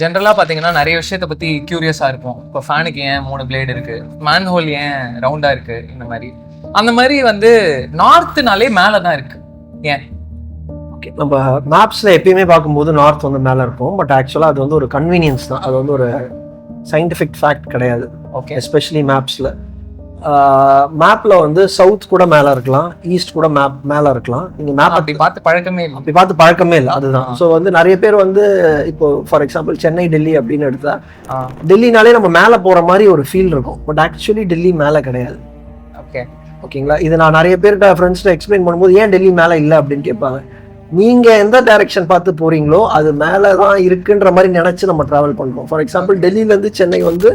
ஜென்ரலாக பார்த்தீங்கன்னா நிறைய விஷயத்தை பற்றி க்யூரியஸாக இருக்கும். இப்போ ஃபேனுக்கு ஏன் 3 பிளேடு இருக்குது, மேன்ஹோல் ஏன் ரவுண்டாக இருக்குது, இந்த மாதிரி அந்த மாதிரி வந்து நார்த்துனாலே மேலே தான் இருக்குது. ஏன்? ஓகே, நம்ம மேப்ஸில் எப்பயுமே பார்க்கும்போது நார்த் வந்து மேலே இருக்கும். பட் ஆக்சுவலாக அது வந்து ஒரு கன்வீனியன்ஸ் தான், அது வந்து ஒரு சயின்டிஃபிக் ஃபேக்ட் கிடையாது. ஓகே, எஸ்பெஷலி மேப்பில் வந்து சவுத் கூட மேலே இருக்கலாம், ஈஸ்ட் கூட மேலே இருக்கலாம். நீங்கள் மேப் அப்படி பார்த்து பழக்கமே இல்லை. அப்படி பார்த்து பழக்கமே இல்லை, அதுதான். ஸோ வந்து நிறைய பேர் வந்து இப்போ ஃபார் எக்ஸாம்பிள் சென்னை டெல்லி அப்படின்னு எடுத்தா, டெல்லினாலே நம்ம மேலே போகிற மாதிரி ஒரு ஃபீல் இருக்கும். பட் ஆக்சுவலி டெல்லி மேலே கிடையாது. ஓகே, ஓகேங்களா? இது நான் நிறைய பேர்கிட்ட ஃப்ரெண்ட்ஸ்கிட்ட எக்ஸ்பிளைன் பண்ணும்போது ஏன் டெல்லி மேலே இல்லை அப்படின்னு கேட்பாங்க. நீங்கள் எந்த டைரக்ஷன் பார்த்து போகிறீங்களோ அது மேலே தான் இருக்குன்ற மாதிரி நினச்சி நம்ம ட்ராவல் பண்ணுறோம். ஃபார் எக்ஸாம்பிள் டெல்லியிலேருந்து சென்னை வந்து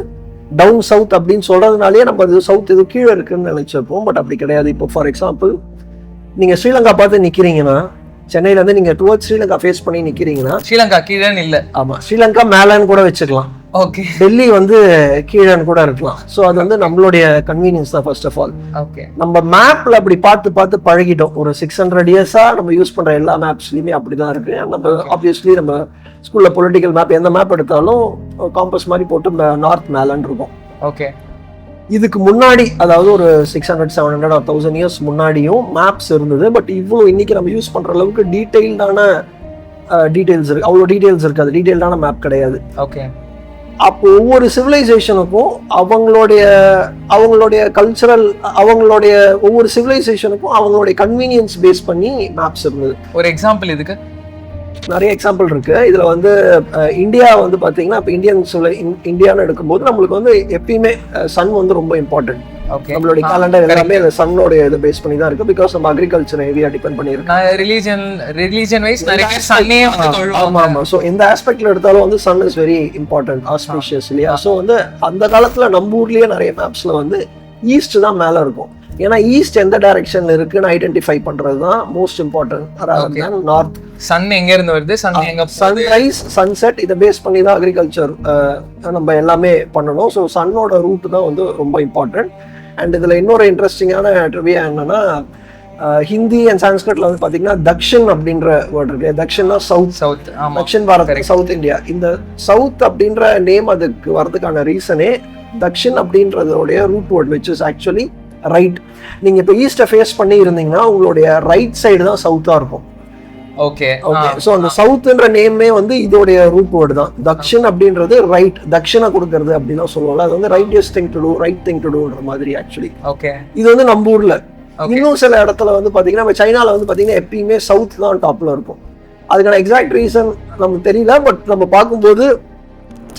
டவுன் சவுத் அப்படின்னு சொல்கிறதுனாலே நம்ம அது சவுத் இது கீழே இருக்குன்னு நினச்சிருப்போம். பட் அப்படி கிடையாது. இப்போ ஃபார் எக்ஸாம்பிள் நீங்கள் ஸ்ரீலங்கா பார்த்து நிற்கிறீங்கன்னா, சென்னையிலேருந்து நீங்கள் டுவர்ட்ஸ் ஸ்ரீலங்கா ஃபேஸ் பண்ணி நிற்கிறீங்கன்னா, ஸ்ரீலங்கா கீழேன்னு இல்லை. ஆமாம், ஸ்ரீலங்கா மேலேன்னு கூட வச்சுக்கலாம். ஓகே, டெல்லி வந்து கீழேன்னு கூட இருக்கலாம். ஸோ அது வந்து நம்மளுடைய கன்வீனியன்ஸ் தான் ஃபர்ஸ்ட் ஆஃப் ஆல். ஓகே, நம்ம மேப்ல அப்படி பார்த்து பழகிட்டோம். ஒரு 600 இயர்ஸா நம்ம யூஸ் பண்ற எல்லா மேப்ஸ்லயுமே அப்படிதான் இருக்கு. நம்ம ஆப்வியஸ்லி நம்ம ஸ்கூல்ல பொலிட்டிக்கல் மேப் எந்த மேப் எடுத்தாலும் காம்பஸ் மாதிரி போட்டு நார்த் மேலன்னு இருக்கும். ஓகே, இதுக்கு முன்னாடி அதாவது ஒரு 600, 700 or 1000 இயர்ஸ் முன்னாடியும் மேப்ஸ் இருந்தது. பட் இவ்வளோ இன்னைக்கு நம்ம யூஸ் பண்ற அளவுக்கு டீடைல்டான டீடைல்ஸ் இருக்கு, அவ்வளோ டீடைல்ஸ் இருக்காது. டீடைல்டான மேப் கிடையாது. ஓகே. அப்போ ஒவ்வொரு சிவிலைசேஷனுக்கும் அவங்களுடைய கல்ச்சரல், அவங்களுடைய ஒவ்வொரு சிவிலைசேஷனுக்கும் அவங்களுடைய கன்வீனியன்ஸ் பேஸ் பண்ணி மேப்ஸ் இருந்தது. ஒரு எக்ஸாம்பிள் இதுக்கு நிறைய எக்ஸாம்பிள் இருக்கு. இதுல வந்து இந்தியா வந்து பாத்தீங்கன்னா, இப்போ இந்தியான்னு எடுக்கும்போது நம்மளுக்கு வந்து எப்பயுமே சன் வந்து ரொம்ப இம்பார்ட்டன்ட். நம்மளுடைய கேலண்டர் எல்லாமே அந்த சன்னோட இதை பேஸ் பண்ணி தான் இருக்கு. பிகாஸ் நம்ம அக்ரிகல்ச்சர் ஹெவியா டிபெண்ட் பண்ணியிருக்கோம். ரிலிஜன் வைஸ் நிறைய பேர் சன்னே வந்து தொழுவாங்க. ஆமா ஆமா. ஸோ எந்த ஆஸ்பெக்ட்ல எடுத்தாலும் வந்து sun is very important, auspicious இல்லையா? ஸோ வந்து அந்த காலத்துல நம்ம ஊர்லயே நிறைய மேப்ஸ்ல வந்து ஈஸ்ட் தான் மேல இருக்கும். ஏன்னா ஈஸ்ட் எந்த டைரக்ஷன்ல இருக்குன்னு ஐடென்டிஃபை பண்றது தான் மோஸ்ட் இம்பார்ட்டன்ட். நார்த் சன் எங்க இருந்து வருது, சன்ரைஸ், சன்செட், இதை பேஸ் பண்ணி தான் அக்ரிகல்ச்சர் நம்ம எல்லாமே பண்ணணும். ஸோ சன்னோட ரூட் தான் வந்து ரொம்ப இம்பார்ட்டன்ட். அண்ட் இதுல இன்னொரு இன்ட்ரெஸ்டிங்கான ட்ரிவியா என்னன்னா, ஹிந்தி அண்ட் சான்ஸ்கிரிட்ல வந்து பாத்தீங்கன்னா தக்ஷின் அப்படின்ற வேர்ட் இருக்கு. தக்ஷின்னா south, Dakshin Bharat, south India. இந்த சவுத் அப்படின்ற நேம் அதுக்கு வரதுக்கான ரீசனே தக்ஷின் அப்படின்றதோடைய root word which is actually right. நீங்க இப்போ ஈஸ்ட ஃபேஸ் பண்ணி இருந்தீங்கன்னா உங்களுடைய ரைட் சைடு தான் சவுத்தா இருக்கும். Okay okay. ஸோ அந்த சவுத்ன்ற நேமே வந்து இதோடைய ரூட் வேர்டு தான். தக்ஷின் அப்படின்றது ரைட், தக்ஷிணை கொடுக்கறது அப்படின்னு சொல்லுவாங்க. அது வந்து righteous thing to do, right thing to டூன்ற மாதிரி ஆக்சுவலி. ஓகே. இது வந்து நம்ம ஊர்ல இன்னும் சில இடத்துல வந்து பாத்தீங்கன்னா, நம்ம சைனால வந்து பாத்தீங்கன்னா எப்பயுமே சவுத் தான் டாப்ல இருக்கும். அதுக்கான எக்ஸாக்ட் ரீசன் நமக்கு தெரியல. பட் நம்ம பார்க்கும்போது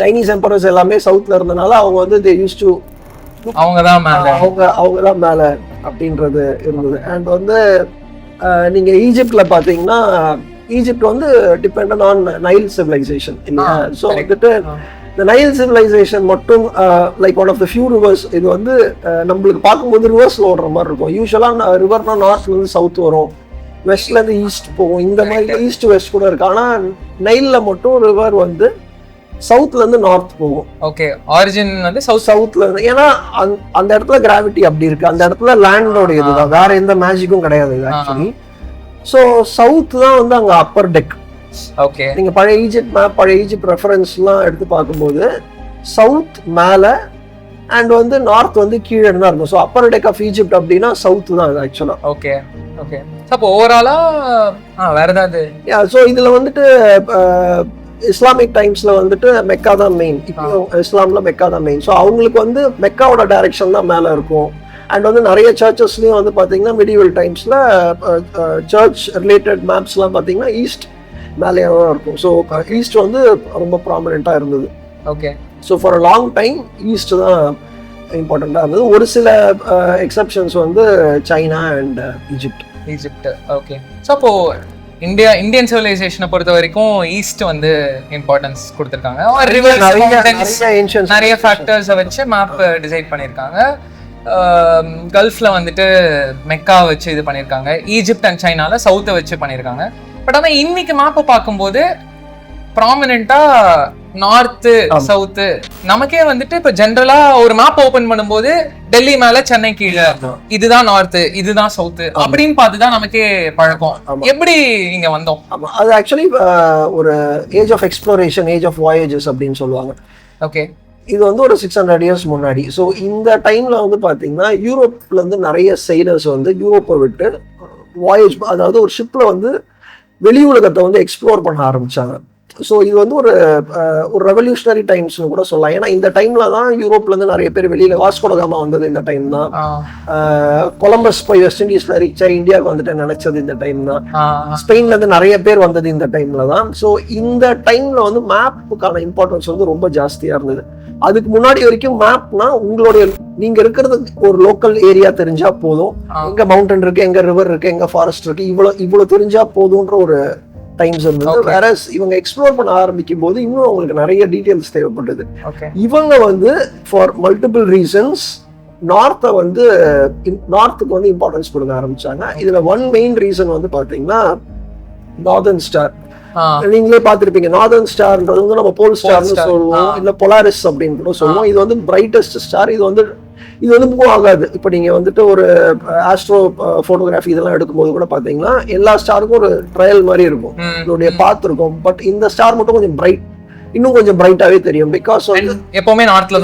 சைனீஸ் எம்பரர்ஸ் எல்லாமே சவுத்ல இருந்தனால அவங்க வந்து தே யூஸ் டு அவங்க தான் மேல அப்படின்றது இருந்தது. அண்ட் வந்து நீங்க ஈஜிப்ட்ல பாத்தீங்கன்னா, ஈஜிப்ட் வந்து டிபெண்ட் ஆன் நைல் சிவிலைசேஷன் இல்லையா? ஸோ வந்துட்டு இந்த நைல் சிவிலைசேஷன் மட்டும் like one of the few rivers. இது வந்து நம்மளுக்கு பார்க்கும்போது ரிவர்ஸ்ல ஓடுற மாதிரி இருக்கும். யூஸ்வலா ரிவர்னா நார்த்ல இருந்து சவுத் வரும், வெஸ்ட்ல இருந்து ஈஸ்ட் போகும். இந்த மாதிரி ஈஸ்ட் வெஸ்ட் கூட இருக்கு. ஆனா நைல்ல மட்டும் ரிவர் வந்து சவுத்ல இருந்து நார்த் போகும். ஓகே. ஆரிஜின் வந்து சவுத்ல இருந்து. ஏன்னா அந்த இடத்துல கிராவிட்டி அப்படி இருக்கு. அந்த இடத்துல லேண்டோட இதுதான், வேற எந்த மேஜிக்கும் கிடையாது ஆக்சுவலி. ஸோ சவுத் தான் வந்து அங்க அப்பர் டெக். ஓகே. நீங்க பழைய ஈஜிப்ட் மேப், பழைய ஈஜிப்ட் ரெஃபரன்ஸ்லாம் எடுத்து பார்க்கும்போது சவுத் மேல அண்ட் வந்து நார்த் வந்து கீழே தான் இருக்கும். So upper deck of Egypt அப்படின்னா சவுத் தான் அது ஆக்சுவலா. Okay okay. அப்போ ஓவராலா வேற ஏதாவது? ஸோ இதுல வந்துட்டு இஸ்லாமிக் டைம்ஸ்ல வந்துட்டு மெக்கா தான் மெயின். இப்போ இஸ்லாம்ல மெக்கா தான் மெயின். ஸோ அவங்களுக்கு வந்து மெக்காவோட டைரக்ஷன் தான் மேல இருக்கும். அண்ட் வந்து நிறைய சர்ச்சஸ்லயும் வந்து பாத்தீங்கன்னா மிடிவல் டைம்ஸ்ல சர்ச் ரிலேட்டட் மேப்ஸ்லாம் பாத்தீங்கன்னா ஈஸ்ட் மேலேயே தான் இருக்கும். ஸோ ஈஸ்ட் வந்து ரொம்ப ப்ராமினெண்டா இருந்தது. Okay. So for a long time east தான் இம்பார்ட்டண்டா இருந்தது. ஒரு சில எக்ஸப்ஷன்ஸ் வந்து China and Egypt. Okay. So அப்போ இந்தியன் சிவிலைசேஷனை பொறுத்த வரைக்கும் ஈஸ்ட் வந்து இம்பார்ட்டன்ஸ் கொடுத்துருக்காங்க. நிறைய ஃபேக்டர்ஸை வச்சு மேப் டிசைட் பண்ணியிருக்காங்க. கல்ஃப்ல வந்துட்டு மெக்கா வச்சு இது பண்ணியிருக்காங்க. ஈஜிப்ட் அண்ட் சைனால சவுத்தை வச்சு பண்ணியிருக்காங்க. பட் ஆனால் இன்னைக்கு மேப்பை பார்க்கும்போது ப்ராமினெண்டா நார்த்து சவுத்து நமக்கே வந்துட்டு இப்ப ஜென்ரலா ஒரு மேப் ஓபன் பண்ணும்போது டெல்லி மேல சென்னை கீழே இதுதான் நார்த்து இதுதான் சவுத்து அப்படின்னு பார்த்துதான் நமக்கே பழக்கம். எப்படி இங்க வந்தோம்? அது ஆக்சுவலி ஒரு age of exploration, age of voyages அப்படின்னு சொல்லுவாங்க. ஓகே, இது வந்து ஒரு 600 இயர்ஸ் முன்னாடி. ஸோ இந்த டைம்ல வந்து பாத்தீங்கன்னா யூரோப்ல இருந்து நிறைய செயிலர்ஸ் வந்து யூரோப்பை விட்டு வாயேஜ், அதாவது ஒரு ஷிப்ல வந்து வெளி உலகத்தை வந்து எக்ஸ்ப்ளோர் பண்ண ஆரம்பிச்சாங்க. ஸோ இது வந்து ஒரு ரெவல்யூஷனரி டைம்ஸ்னு கூட சொல்லலாம். ஏன்னா இந்த டைம்ல தான் யூரோப்ல இருந்து நிறைய பேர் வெளியில, வாஸ்கோ காமா வந்தது இந்த டைம் தான். கொலம்பஸ் போய் வெஸ்ட் இண்டீஸ்ல ரீச்சா இந்தியாவுக்கு வந்துட்டு நினைச்சது இந்த டைம் தான். ஸ்பெயின்ல இருந்து நிறைய பேர் வந்தது இந்த டைம்ல தான். ஸோ இந்த டைம்ல வந்து மேப்புக்கான இம்பார்ட்டன்ஸ் வந்து ரொம்ப ஜாஸ்தியா இருந்தது. அதுக்கு முன்னாடி வரைக்கும் மேப்னா உங்களுடைய நீங்க இருக்கிறது ஒரு லோக்கல் ஏரியா தெரிஞ்சா போதும், எங்க மவுண்டன் இருக்கு, எங்க ரிவர் இருக்கு, எங்க ஃபாரஸ்ட் இருக்கு, இவ்வளவு தெரிஞ்சா போதும்ன்ற ஒரு டைம்ஸ் இருந்தது. வேற இவங்க எக்ஸ்ப்ளோர் பண்ண ஆரம்பிக்கும் போது இன்னும் அவங்களுக்கு நிறைய டீடைல்ஸ் தேவைப்பட்டது. இவங்க வந்து ஃபார் மல்டிபிள் ரீசன்ஸ் நார்த்துக்கு வந்து இம்பார்ட்டன்ஸ் கொடுக்க ஆரம்பிச்சாங்க. இதுல ஒன் மெயின் ரீசன் வந்து பாத்தீங்கன்னா நார்தர்ன் ஸ்டார். நீங்களே பாத்திருப்பீங்க, நார்தர்ன் ஸ்டார்ன்றது வந்து நம்ம போல் ஸ்டார்னு சொல்லுவோம், இல்ல பொலாரிஸ் அப்படின்னு கூட சொல்லுவோம். இது வந்து பிரைட்டஸ்ட் ஸ்டார். இது வந்து மூவ் ஆகாது. இப்போ நீங்க வந்துட்டு ஒரு ஆஸ்ட்ரோ போட்டோகிராஃபி இதெல்லாம் எடுக்கும்போது கூட பாத்தீங்கன்னா எல்லா ஸ்டாருக்கும் ஒரு ட்ரையல் மாதிரி இருக்கும், இதோடைய பாத் இருக்கும். பட் இந்த ஸ்டார் மட்டும் கொஞ்சம் இன்னும் கொஞ்சம் பிரைட்டாவே தெரியும். பிகாஸ் எப்பவுமே நார்த்ல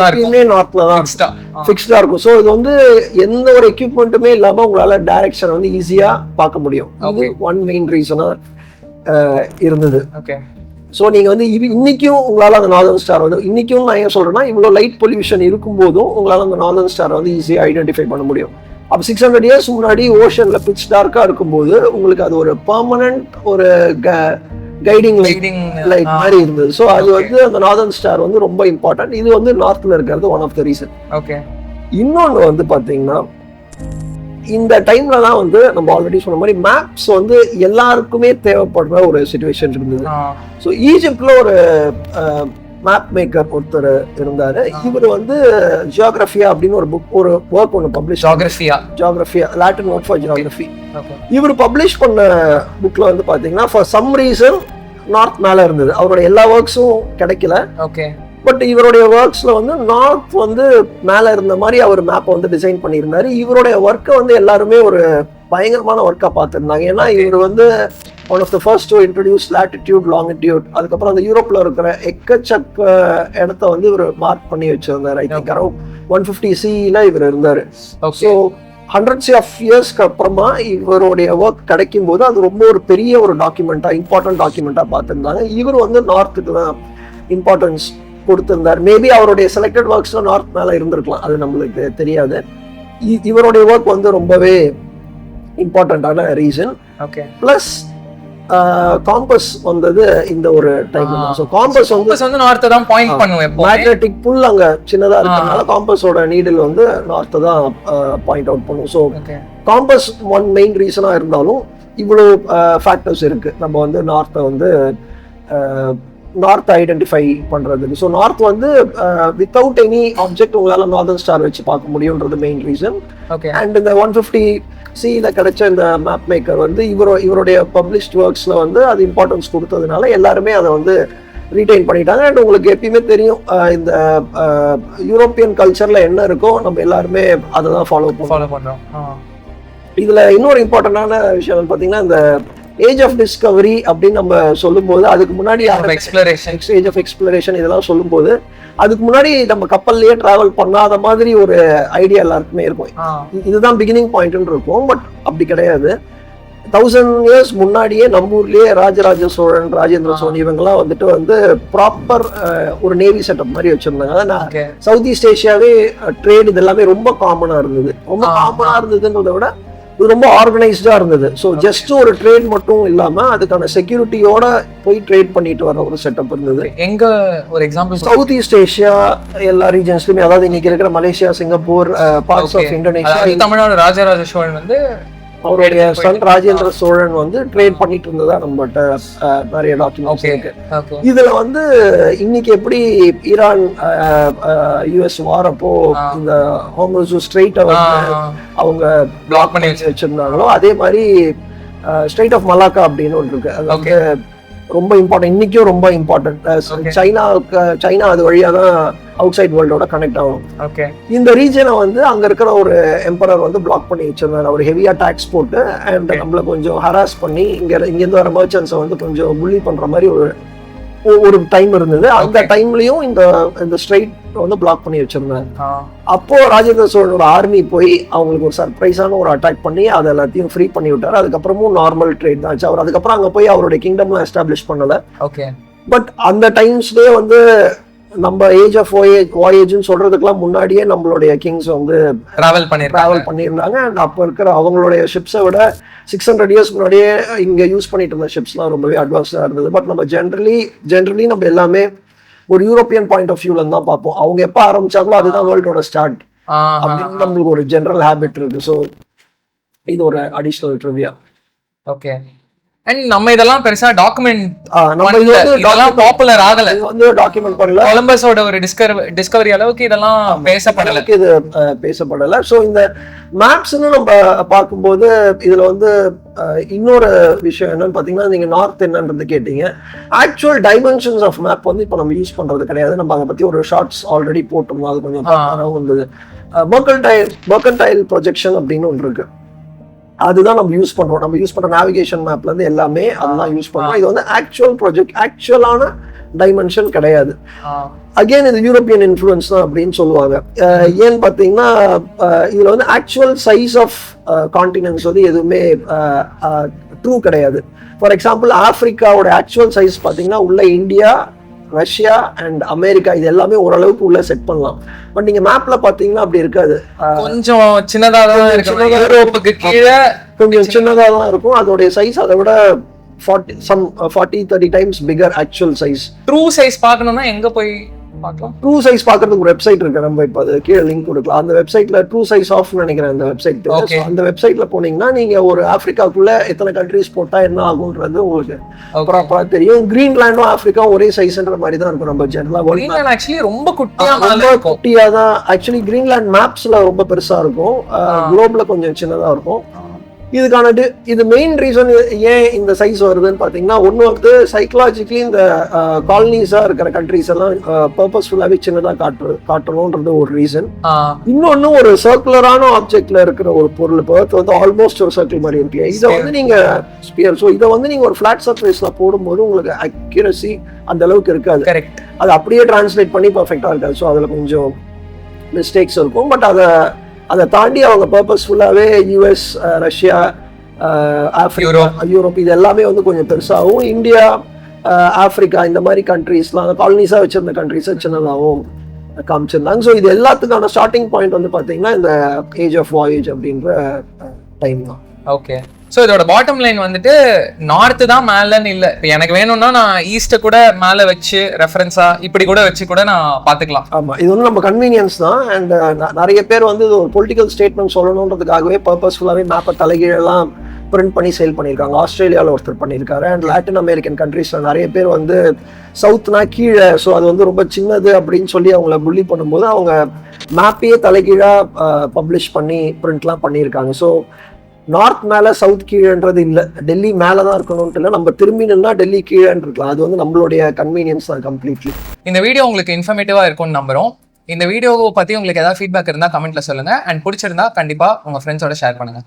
தான் ஃபிக்ஸ்டா இருக்கும். ஸோ இது வந்து எந்த ஒரு எக்யூப்மெண்ட்டுமே இல்லாம உங்களால டைரக்ஷன் வந்து ஈஸியா பார்க்க முடியும். இது ஒன் மெயின் ரீசனா இருந்தது. ஸோ நீங்க வந்து இன்னைக்கும் உங்களால அந்த நார்தர்ன் ஸ்டார் வந்து, இன்னைக்கும் நான் ஏன் சொல்றேன்னா இவ்வளவு லைட் பொல்யூஷன் இருக்கும் போதும் உங்களால அந்த நார்தர்ன் ஸ்டார் வந்து ஈஸியா ஐடென்டிஃபை பண்ண முடியும். அப்ப 600 இயர்ஸ் முன்னாடி ஓஷன்ல பிட்ச் டார்க்கா இருக்கும்போது உங்களுக்கு அது ஒரு பெர்மனன்ட் ஒரு கைடிங் லைட் மாதிரி இருந்தது. ஸோ அது வந்து அந்த நார்தர்ன் ஸ்டார் வந்து ரொம்ப இம்பார்ட்டன்ட். இது வந்து நார்த்ல இருக்கிறது ஒன் ஆஃப் த ரீசன். இன்னொன்று வந்து பாத்தீங்கன்னா இந்த டைம்ல தான் வந்து நம்ம ஆல்ரெடி சொன்ன மாதிரி மேப்ஸ் வந்து எல்லாருக்குமே தேவைப்படுற ஒரு சிச்சுவேஷன் இருந்தது. ஸோ ஈஜிப்ட்ல ஒரு மேப் மேக்கர் ஒருத்தர் இருந்தாரு. இவர் வந்து ஜியோகிராஃபியா அப்படின்னு ஒரு புக், ஒரு ஒர்க் ஒன்று publish, geographia Latin word for geography. இவர் பப்ளிஷ் பண்ண புக்ல வந்து பாத்தீங்கன்னா ஃபார் சம் ரீசன் நார்த் மேல இருந்தது. அவரோட எல்லா ஒர்க்ஸும் கிடைக்கல. பட் இவருடைய ஒர்க்ஸ்ல வந்து நார்த் வந்து மேல இருந்த மாதிரி அவர் மேப்பை வந்து டிசைன் பண்ணியிருந்தாரு. இவருடைய ஒர்க்கை வந்து எல்லாருமே ஒரு பயங்கரமான ஒர்க்கா பார்த்துருந்தாங்க. ஏன்னா இவர் வந்து one of the first to introduce latitude, longitude. அதுக்கப்புறம் அந்த யூரோப்ல இருக்கிற எக்கச்சக்க இடத்த வந்து இவர் மார்க் பண்ணி வச்சிருந்தாரு. ஐ திங்க் அரௌண்ட் 150 CE இவர் இருந்தாரு. ஸோ ஹண்ட்ரட்ஸ் ஆஃப் இயர்ஸ்க்கு அப்புறமா இவருடைய ஒர்க் கிடைக்கும் போது அது ரொம்ப ஒரு பெரிய ஒரு டாக்குமெண்டா, இம்பார்ட்டன்ட் டாக்குமெண்டா பார்த்துருந்தாங்க. இவர் வந்து நார்த்துக்கு தான் இம்பார்ட்டன்ஸ் கொடுத்திருந்தார். மேபி அவருடைய செலக்டட் ஒர்க்ஸ்ல நார்த் மேல இருந்திருக்கலாம், அது நம்மளுக்கு தெரியாது. இவருடைய ஒர்க் வந்து ரொம்பவே இம்பார்ட்டன்டான ரீசன். பிளஸ் காம்பஸ் வந்தது இந்த ஒரு டைம். சோ காம்பஸ் வந்து நார்த் தான் பாயிண்ட் பண்ணுவேன். மேக்னெட்டிக் புல் அங்க சின்னதா இருக்கறனால காம்பஸோட நீடில் வந்து நார்த் தான் பாயிண்ட் அவுட் பண்ணும். சோ காம்பஸ் ஒன் மெயின் ரீசனா இருந்தாலும் இவ்வளவு ஃபேக்டர்ஸ் இருக்கு நம்ம வந்து நார்த்தை வந்து நார்த் ஐடென்டிஃபை பண்றதுக்கு. ஸோ நார்த் வந்து வித்தவுட் எனி ஆப்ஜெக்ட் உங்களால நார்தர்ன் ஸ்டார் வச்சு பார்க்க முடியும்ன்றது மெயின் ரீசன். அண்ட் இந்த 150 CE கிடைச்ச இந்த மேப் மேக்கர் வந்து இவருடைய பப்ளிஷ்ட் ஒர்க்ஸ்ல வந்து அது இம்பார்ட்டன்ஸ் கொடுத்ததுனால எல்லாருமே அதை வந்து ரீடைன் பண்ணிட்டாங்க. அண்ட் உங்களுக்கு எப்பயுமே தெரியும் இந்த யூரோப்பியன் கல்ச்சர்ல என்ன இருக்கோ நம்ம எல்லாருமே அதை தான் ஃபாலோ பண்றோம். இதுல இன்னொரு இம்பார்ட்டன்டான விஷயம் பார்த்தீங்கன்னா இந்த ஏஜ் ஆஃப் டிஸ்கவரி அப்படின்னு நம்ம சொல்லும்போது, அதுக்கு முன்னாடி ஏஜ் ஆஃப் எக்ஸ்ப்ளரேஷன் இதெல்லாம் சொல்லும்போது அதுக்கு முன்னாடி நம்ம கப்பல்லையே டிராவல் பண்ணாத மாதிரி ஒரு ஐடியா எல்லாருக்குமே இருக்கும். இதுதான் பிகினிங் பாயிண்ட் இருக்கும். பட் அப்படி கிடையாது. 1000 இயர்ஸ் முன்னாடியே நம்ம ஊர்லயே ராஜராஜ சோழன், ராஜேந்திர சோழன் இவங்கெல்லாம் வந்துட்டு வந்து ப்ராப்பர் ஒரு நேவி செட்டப் மாதிரி வச்சிருந்தாங்க. அதான் சவுத் ஈஸ்ட் ஏஷியாவே ட்ரேட் இது எல்லாமே ரொம்ப காமனா இருந்தது. ரொம்ப காமனா இருந்ததுன்றதை விட இது ரொம்ப ஆர்கனைஸ்டா இருந்தது. ஸோ ஜஸ்ட் ஒரு ட்ரேட் மட்டும் இல்லாம அதுக்கான செக்யூரிட்டியோட போய் ட்ரேட் பண்ணிட்டு வர ஒரு செட்டப் இருந்தது. எங்க ஒரு எக்ஸாம்பிள், சவுத் ஈஸ்ட் ஏஷியா எல்லா ரீஜன்ஸ்லயுமே, அதாவது இன்னைக்கு இருக்கிற Malaysia, Singapore, parts of Indonesia. Tamil Nadu Rajaraja Cholan வந்து அவருடைய சன் ராஜேந்திர சோழன் வந்து ட்ரேட் பண்ணிட்டு இருந்ததா நம்மகிட்ட நிறைய டாக்குமெண்ட்ஸ் இருக்கு. இதுல வந்து இன்னைக்கு எப்படி ஈரான் US வாரப்போ இந்த ஹார்முஸ் ஸ்ட்ரெயிட்டை வந்து அவங்க பிளாக் பண்ணி வச்சிருந்தாங்களோ, அதே மாதிரி ஸ்ட்ரெயிட் ஆஃப் மலாக்கா அப்படின்னு ஒன்று இருக்கு. அது வந்து ரொம்ப இம்பார்ட்டன்ட், இன்னைக்கும் ரொம்ப இம்பார்ட்டன்ட். சைனா அது வழியா தான் அவுட் சைட் வேர்ல்டோட கனெக்ட் ஆகும். ஓகே. இந்த ரீஜனை வந்து அங்க இருக்கிற ஒரு எம்பரர் வந்து பிளாக் பண்ணி வச்சிருந்தாரு. அவர் ஹெவியா டாக்ஸ் போட்டு அண்ட் நம்மள கொஞ்சம் ஹராஸ் பண்ணி இங்கிருந்து வர மர்ச்சன்ட்ஸை வந்து கொஞ்சம் புள்ளி பண்ற மாதிரி ஒரு டைம் இருந்தது. அந்த டைம்லயும் இந்த ஸ்ட்ரைட் வந்து பிளாக் பண்ணி வச்சிருந்தாங்க. அப்போ ராஜேந்திர சோழனோட ஆர்மி போய் அவங்களுக்கு ஒரு சர்ப்ரைஸான ஒரு அட்டாக் பண்ணி அதை எல்லாத்தையும் ஃப்ரீ பண்ணி விட்டாரு. அதுக்கப்புறமும் நார்மல் ட்ரேட் தான் ஆச்சு. அவர் அதுக்கப்புறம் அங்க போய் அவருடைய கிங்டம்லாம் எஸ்டாப்ளிஷ் பண்ணல. ஓகே. பட் அந்த டைம்ஸ்லயே வந்து நம்ம ஏஜ் ஆஃப் வாயேஜ்னு சொல்றதுக்கெல்லாம் முன்னாடியே நம்மளுடைய கிங்ஸ் வந்து டிராவல் பண்ணியிருந்தாங்க. அண்ட் அப்போ இருக்கிற அவங்களுடைய ஷிப்ஸை விட 600 இயர்ஸ் முன்னாடியே இங்க யூஸ் பண்ணிட்டு இருந்த ஷிப்ஸ்லாம் ரொம்பவே அட்வான்ஸ்டா இருந்தது. பட் நம்ம ஜென்ரலி நம்ம எல்லாமே ஒரு யூரோப்பியன் பாயிண்ட் ஆஃப் வியூல தான் பார்ப்போம். அவங்க எப்ப ஆரம்பிச்சாங்களோ அதுதான் வேர்ல்டோட ஸ்டார்ட் அப்படின்னு நம்மளுக்கு ஒரு ஜெனரல் ஹேபிட் இருக்கு. ஸோ இது ஒரு அடிஷனல் ட்ரிவியா. ஓகே. அண்ட் நம்ம இதெல்லாம் பெருசா டாக்குமெண்ட் பாப்புலர் ஆகல, வந்து டாக்குமெண்ட் பண்ணல. கொலம்பஸோட ஒரு டிஸ்கவரி அளவுக்கு இதெல்லாம் பேசப்படல. ஸோ இந்த மேப்ஸ்ன்னு நம்ம பார்க்கும்போது இதுல வந்து இன்னொரு விஷயம் என்னன்னு பாத்தீங்கன்னா, நீங்க நார்த் என்னன்றது கேட்டீங்க. ஆக்சுவல் டைமென்ஷன்ஸ் ஆஃப் மேப் வந்து இப்போ நம்ம யூஸ் பண்றது கிடையாது. நம்ம அதை பத்தி ஒரு ஷார்ட்ஸ் ஆல்ரெடி போட்டிருந்தோம். அது கொஞ்சம் இருந்தது. மெர்கன்டைல் ப்ரொஜெக்ஷன் அப்படின்னு ஒன்று இருக்கு. அதுதான் நம்ம யூஸ் பண்றோம். நம்ம யூஸ் பண்ற நேவிகேஷன் மேப்ல இருந்து எல்லாமே அதுதான் யூஸ் பண்றோம். இது வந்து ஆக்சுவலான டைமென்ஷன் கிடையாது. அகைன் இது யூரோப்பியன் இன்ஃப்ளூயன்ஸ் தான் அப்படின்னு சொல்லுவாங்க. ஏன்னு பார்த்தீங்கன்னா இதுல வந்து ஆக்சுவல் சைஸ் ஆஃப் கான்டினென்ட்ஸ் வந்து எதுவுமே ட்ரூ கிடையாது. ஃபார் எக்ஸாம்பிள் ஆப்பிரிக்காவோட ஆக்சுவல் சைஸ் பார்த்தீங்கன்னா உள்ள இந்தியா, ரஷ்யா அண்ட் அமெரிக்கா இது எல்லாமே ஓரளவுக்கு உள்ள செட் பண்ணலாம். பட் நீங்க மேப்ல பாத்தீங்கன்னா அப்படி இருக்காது. கொஞ்சம் சின்னதா தான் இருக்கும். யூரோப்புக்கு கீழே கொஞ்சம் சின்னதா தான் இருக்கும். அதோட சைஸ் அதை விட 40-30 times bigger actual size. True size பார்க்கணும்னா எங்க போய் பார்க்கலாம்? ட்ரூ சைஸ் பார்க்கறதுக்கு ஒரு வெப்சைட் இருக்கு. நம்ம இப்போ அது கீழே லிங்க் கொடுக்கலாம். அந்த வெப்சைட்ல ட்ரூ சைஸ் ஆஃப் நினைக்கிறேன் அந்த வெப்சைட். அந்த வெப்சைட்ல போனீங்கன்னா நீங்க ஒரு ஆப்பிரிக்காக்குள்ள எத்தனை கண்ட்ரிஸ் போட்டா என்ன ஆகுன்றது உங்களுக்கு ப்ராப்பரா தெரியும். கிரீன்லாண்டும் ஆப்பிரிக்கா ஒரே சைஸ்ன்ற மாதிரி தான் இருக்கும். நம்ம ஜெனரலா ஆக்சுவலி ரொம்ப குட்டியா தான். ஆக்சுவலி கிரீன்லாண்ட் மேப்ஸ்ல ரொம்ப பெருசா இருக்கும், குளோப்ல கொஞ்சம் சின்னதா இருக்கும். இதுக்கான இது மெயின் ரீசன் ஏன் இந்த சைஸ் வருதுன்னு பாத்தீங்கன்னா, ஒண்ணு வந்து சைக்கலாஜிக்கலி இந்த காலனிஸா இருக்கிற கண்ட்ரிஸ் எல்லாம் பர்பஸ்ஃபுல்லாவே சின்னதா காட்டணும்ன்றது ஒரு ரீசன். இன்னொன்னு ஒரு சர்க்குலரான ஆப்ஜெக்ட்ல இருக்கிற ஒரு பொருள். எர்த் வந்து ஆல்மோஸ்ட் ஒரு சர்க்கிள் மாதிரி இருக்கு. இதை வந்து நீங்க ஸ்பியர், ஸோ இதை வந்து நீங்க ஒரு ஃபிளாட் சர்ஃபேஸ்ல போடும்போது உங்களுக்கு அக்யூரசி அந்த அளவுக்கு இருக்காது. அது அப்படியே டிரான்ஸ்லேட் பண்ணி பர்ஃபெக்டா இருக்காது. ஸோ அதுல கொஞ்சம் மிஸ்டேக்ஸ் இருக்கும். பட் அதை தாண்டி அவங்க பர்பஸ்ஃபுல்லாவே யூஎஸ், ரஷ்யா, ஆப்பிரிக்கா, யூரோப் இது எல்லாமே வந்து கொஞ்சம் பெருசாகவும், இந்தியா, ஆப்பிரிக்கா இந்த மாதிரி கண்ட்ரீஸ்லாம் காலனிஸா வச்சிருந்த கண்ட்ரீஸை சின்னதாகவும் காமிச்சிருந்தாங்க. ஸோ இது எல்லாத்துக்கான ஸ்டார்டிங் பாயிண்ட் வந்து பார்த்தீங்கன்னா இந்த ஏஜ் ஆஃப் வாயேஜ் அப்படின்ற டைம் தான். ஓகே. ஸோ இதோட பாட்டம் லைன் வந்துட்டு நார்த்து தான் மேலன்னு இல்லை. எனக்கு வேணும்னா நான் ஈஸ்ட்டை கூட மேலே வச்சு ரெஃபரன்ஸா இப்படி கூட வச்சு கூட நான் பார்த்துக்கலாம். ஆமாம், இது வந்து நம்ம கன்வீனியன்ஸ் தான். அண்ட் நிறைய பேர் வந்து இது ஒரு பொலிட்டிக்கல் ஸ்டேட்மெண்ட் சொல்லணுன்றதுக்காகவே பர்பஸ்ஃபுல்லாகவே மேப்பை தலைகீழெல்லாம் பிரிண்ட் பண்ணி சேல் பண்ணியிருக்காங்க. ஆஸ்திரேலியாவில் ஒருத்தர் பண்ணியிருக்காரு. அண்ட் லாட்டின் அமெரிக்கன் கண்ட்ரீஸில் நிறைய பேர் வந்து சவுத்னா கீழே, ஸோ அது வந்து ரொம்ப சின்னது அப்படின்னு சொல்லி அவங்கள புள்ளி பண்ணும்போது அவங்க மேப்பையே தலைகீழாக பப்ளிஷ் பண்ணி பிரிண்ட்லாம் பண்ணியிருக்காங்க. ஸோ நார்த் மேல சவுத் கீழன்றது இல்லை, டெல்லி மேல தான் இருக்கணும்னு இல்லை. நம்ம திரும்பி நின்னா டெல்லி கீழன்னு இருக்கலாம். அது வந்து நம்மளுடைய கன்வீனியன்ஸ் தான் கம்ப்ளீட்லி. இந்த வீடியோ உங்களுக்கு இன்ஃபர்மேட்டிவா இருக்கும்னு நம்புறோம். இந்த வீடியோவை பத்தி உங்களுக்கு ஏதாவது ஃபீட்பேக் இருந்தால் கமெண்ட்ல சொல்லுங்க. அண்ட் பிடிச்சிருந்தா கண்டிப்பா உங்க ஃப்ரெண்ட்ஸோட ஷேர் பண்ணுங்க.